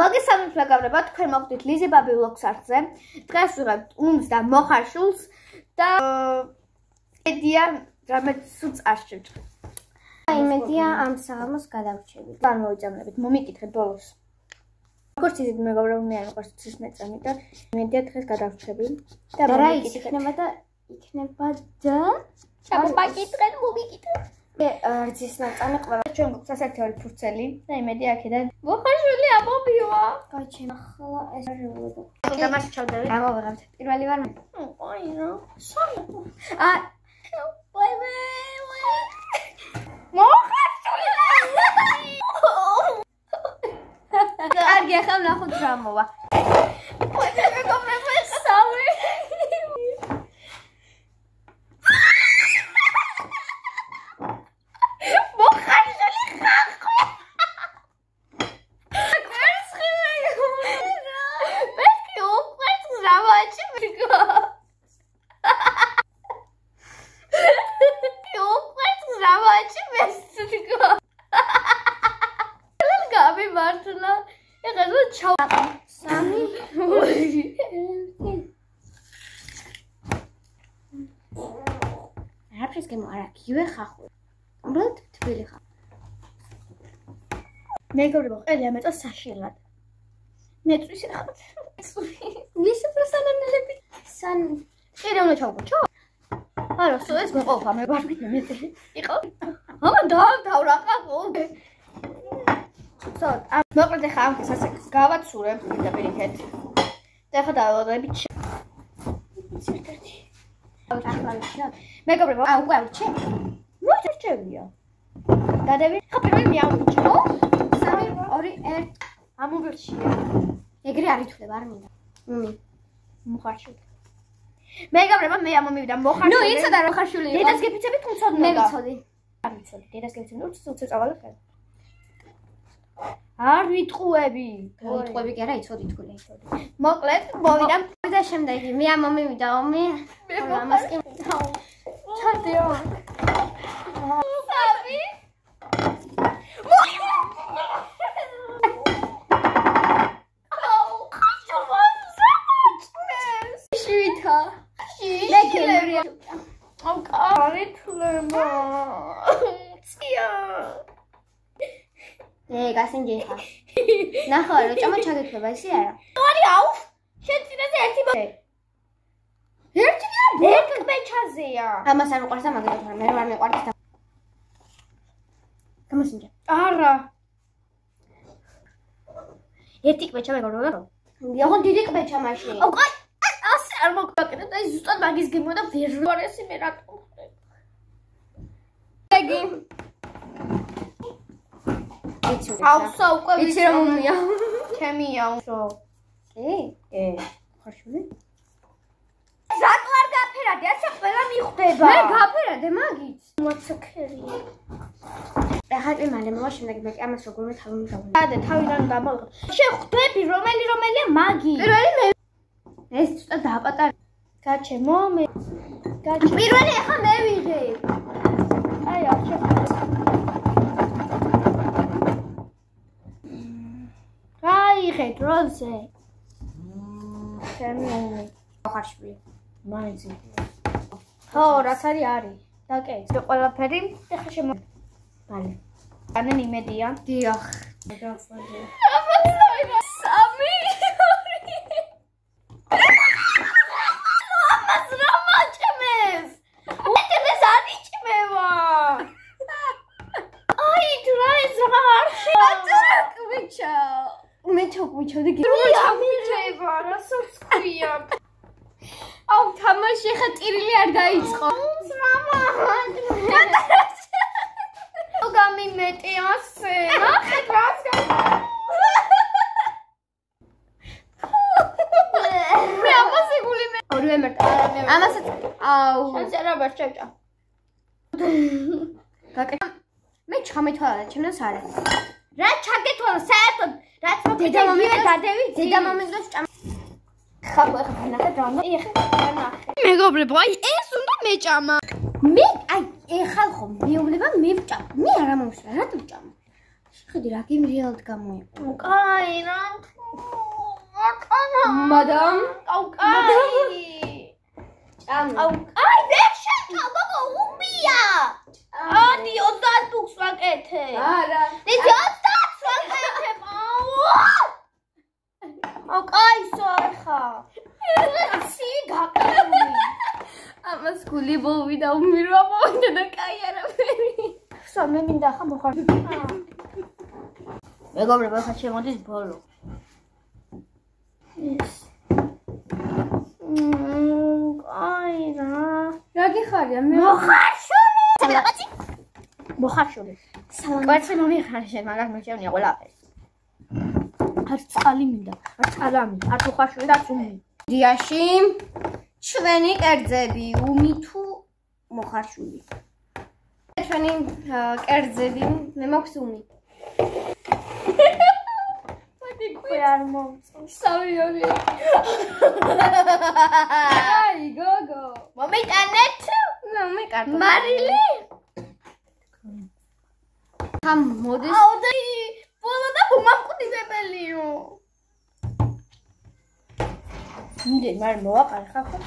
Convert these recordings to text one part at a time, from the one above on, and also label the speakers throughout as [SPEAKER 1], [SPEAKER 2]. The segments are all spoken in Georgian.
[SPEAKER 1] მოგესალმებით მეგობრებო, თქვენ მოხვდით ლიზი ბაბი ვლოგს არხზე. დღეს ვიღებთ უმს და მოხარშულს და მედია რამე სუც არჩევთ.
[SPEAKER 2] მედია ამ საღამოს გადავრჩებით.
[SPEAKER 1] ან მოიძამებით, მომიკითხეთ ბოლოს. როგორც იზიდ მეგობრებო, მე არ მიყვარს ცის მეწამი და მედია დღეს გადავრჩები.
[SPEAKER 2] და რა იქნება და
[SPEAKER 1] ჩამოვაკითხეთ, მომიკითხეთ.
[SPEAKER 2] რძის ნაწამი ყველა
[SPEAKER 1] ჩვენ გვაქვს ასეთი ორი ფურცელი და იმედი აქედან მოხარშული ამობივა.
[SPEAKER 2] გაჩენ ახლა ეს რეულობა.
[SPEAKER 1] და მას ჩავდევით.
[SPEAKER 2] გამოვიღებთ. პირველი ვარ მე.
[SPEAKER 1] აი რა. სამ. მოხარშული.
[SPEAKER 2] კარგი, ახლა ვნახოთ რა მოვა.
[SPEAKER 1] მეგობრებო, სამი.
[SPEAKER 2] არაფრის გემო არა, გივე ხახო. უბრალოდ თბილი ხარ.
[SPEAKER 1] მეგობრებო, ყველია მეწოს საშილად. მეწვის ხართ.
[SPEAKER 2] ვისი პროსანანელები? სან
[SPEAKER 1] შეიძლება უნდა ჩავგოჩო? არა, სულ ეს მეყოფა, მე ვარ მეტი. იყო? ამან დავთავრა ხახო. მოკლედ ახლა ამ ასე გავაცურებ პირდაპირ. და ახლა დავადებით. მეგობრებო,
[SPEAKER 2] უკვე ავჩე?
[SPEAKER 1] მოიჭერია. გადავი. ხა პირველი მე ავუჩო.
[SPEAKER 2] 3 2 1
[SPEAKER 1] ამოვირჩია.
[SPEAKER 2] ეგრე არ ითვლება, არ მინდა.
[SPEAKER 1] მოხარშული. მეგობრებო, მე ამომივიდა მოხარშული.
[SPEAKER 2] ნუ იცოდა რა ხარშული იყო.
[SPEAKER 1] დედას გეფიცებით უცოდნო.
[SPEAKER 2] მე ვიცოდი.
[SPEAKER 1] არ ვიცოდი, დედას გეფიცებით უცოდ წავალე ხარ. არ ვიტყუები.
[SPEAKER 2] ვიტყვები კი არა, იცოდი თქული, იცოდი.
[SPEAKER 1] მოკლედ, მოვიდა
[SPEAKER 2] და შემდეგი მე ამომივიდა ომი. ამას კი
[SPEAKER 1] ჩადიო. სამი. შვითა.
[SPEAKER 2] მე გემრია.
[SPEAKER 1] აუ, კარი თლება. წია.
[SPEAKER 2] გასინჯი ხარ. ნახო, რა ჭამა ჩაგეთქება ისე არა.
[SPEAKER 1] არი აუ. შეცინაზე ერთი ერთი ბეჭაზეა.
[SPEAKER 2] ამას არ უყარს და მაგათ ხარ. მე არ მეყვარს და. გამოსინჯა.
[SPEAKER 1] არა. ერთი ბეჭა მეგობრებო.
[SPEAKER 2] იაღონ დიდი ბეჭა მაშინ.
[SPEAKER 1] აუ, ასე არ მოგვაკეთე და ზუსტად მაგის გემო და ვერ ვარ ეს მე რატომ ხარ.
[SPEAKER 2] ეგი.
[SPEAKER 1] აუსა უკვე
[SPEAKER 2] ვიცი რომ უმია.
[SPEAKER 1] ჩემია უშო.
[SPEAKER 2] კი?
[SPEAKER 1] კი.
[SPEAKER 2] ხარშული?
[SPEAKER 1] რატო არ გაფერადე? ასე ყველა მიხვდება.
[SPEAKER 2] მე გაფერადე მაგით.
[SPEAKER 1] მოციქერია.
[SPEAKER 2] ახლა მალე მოვა შემდეგ მე ამას როგორმე თავი მიდავნე.
[SPEAKER 1] ადე თავიდან გამოვიღე. შეხვდები რომელია მაგი?
[SPEAKER 2] პირველი მე ეს ცოტა დააპატარა.
[SPEAKER 1] გაჩემო მე.
[SPEAKER 2] პირველი ახლა მე ვიღე.
[SPEAKER 1] აი არ გაიღე დროზე. ჩემი უმი.
[SPEAKER 2] ხარშული.
[SPEAKER 1] მაინც. ხო, რაც არის. დაკეც. ყველაფერი ახლა შემო.
[SPEAKER 2] ბალე.
[SPEAKER 1] ანენ იმედია.
[SPEAKER 2] დიახ.
[SPEAKER 1] სამი. ამას რა მაჭმეს? მეტებს არ იჭმევა. აი, რა ეს რა არში?
[SPEAKER 2] ბიჭა. მე ჩაგვიჩოდი გე.
[SPEAKER 1] რა ჩამიჭება, რასაც ქვია.
[SPEAKER 2] აუ, თამაში ხა ტირილი არ დაიწყო.
[SPEAKER 1] მამა. გამიმეტი ასე. ნახეთ რაც მე ამაზე გული მე.
[SPEAKER 2] ორივე მერტ. ამასაც აუ.
[SPEAKER 1] შეერაბა შეჭა.
[SPEAKER 2] გაკეთე. მე ჩამეთვალა, ჩემს არა.
[SPEAKER 1] რა ჩაგეთვალა საერთოდ? რაც
[SPEAKER 2] დედა მომიგოს
[SPEAKER 1] დადევი.
[SPEAKER 2] დედა მომიგოს ჭამ.
[SPEAKER 1] ხაბო ახლა ნახეთ რა უნდა. ნახე. მეგობრებო, აი ეს უნდა მეჭამა.
[SPEAKER 2] მე აი ეხალ ხომ მეუბნება მე ვჭამ. მე არა მომშვა, რატო ვჭამ? ხედი რა გიმრიალად გამოიყო.
[SPEAKER 1] კაი რა.
[SPEAKER 2] მადამ.
[SPEAKER 1] კაი. აი, ვერ შეკავ, გოგო, უბია. ადი 30 ტუქს ვაკეთე.
[SPEAKER 2] არა.
[SPEAKER 1] ისი 30 ვაკეთე. კაი, სოხა. ისი გაკეთე.
[SPEAKER 2] ამას გული მოვიდა უმირვა მოვიდა და კაი არაფერი.
[SPEAKER 1] სულ მე მინდა ხა მოხარ. მეგობრებო, ხა შემოდის ბოლო. ეს აი
[SPEAKER 2] რა გიხარია მე
[SPEAKER 1] მოხარშული. რაღაცი მოხარშული. კვერცხი მომიხარ შენ, მაგას მეჩვენია ყველაფერი. არ წყალი მინდა, არ წყალამი, არ მოხარშული და წუმი.
[SPEAKER 2] დიაში ჩვენი კერძები უმი თუ მოხარშული. ჩვენი კერძები მე მაქვს უმი.
[SPEAKER 1] მე არ მომწონს.
[SPEAKER 2] სავიორი. აი გოგო.
[SPEAKER 1] მომიტანეთ?
[SPEAKER 2] მომიკარდა.
[SPEAKER 1] მარილი?
[SPEAKER 2] ამ მოდის.
[SPEAKER 1] აუ და ბოლო და მომაკვდინებელიო. მინდა მარ მოვაყარე ხა ხო?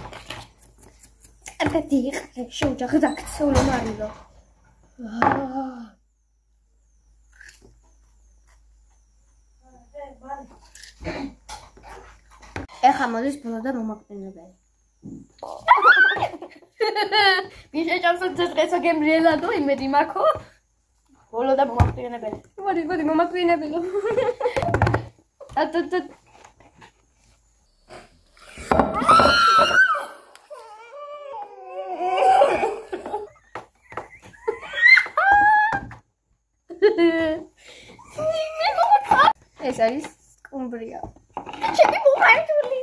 [SPEAKER 2] კარგად იყრე, შეუჯახე დაქცეულო მარილო. ეხა მოდის ბოლო და მომაკვდინებელი.
[SPEAKER 1] მიშეჭამს წესწესო გემრიელადო იმედი მაქო. ბოლო და მომაკვდინებელი.
[SPEAKER 2] მოდი მომაკვდინებელო. ატატ ეს არის სკუმბრია.
[SPEAKER 1] ჩემი მოხარშული.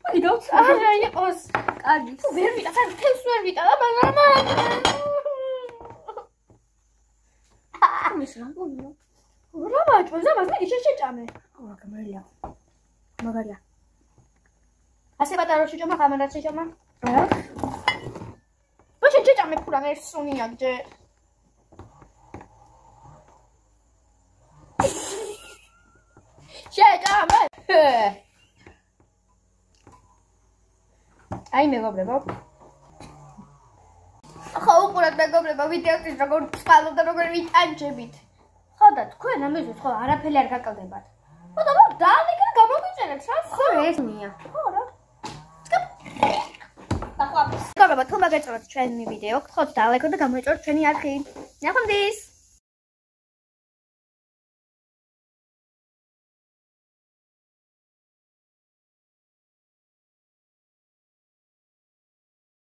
[SPEAKER 2] მოდი გავცე.
[SPEAKER 1] არა იყოს.
[SPEAKER 2] კარგი.
[SPEAKER 1] თუ ვერ ვიტა, თელს ვერ ვიტა და მაგრამ
[SPEAKER 2] მის რა გონია?
[SPEAKER 1] რა ბაჭო, ზამას მე შეჭამე.
[SPEAKER 2] მაგარია. მაგარია.
[SPEAKER 1] ასე პატარა შეჭამა, კამერაც შეჭამა.
[SPEAKER 2] არა?
[SPEAKER 1] ბოშე შეჭამე ფურან ერთ სუნია გჯე. შეჭამე.
[SPEAKER 2] აი მეგობრებო.
[SPEAKER 1] ხო უყურეთ მეგობრებო ვიდეოს როგორ წყალობ და როგორ ვიტანჯებით.
[SPEAKER 2] ხო და თქვენ ამისთვის ხო არაფერი არ გაკალდებათ.
[SPEAKER 1] ხო და დაალიქე გამოგვიწერეთ რა.
[SPEAKER 2] ხო ეს მია.
[SPEAKER 1] ხო რა. მეგობრებო თუ მაგეწონათ ჩვენი ვიდეო, გთხოვთ დაალაიქოთ და გამოიწეროთ ჩვენი არხი. ნახვამდის.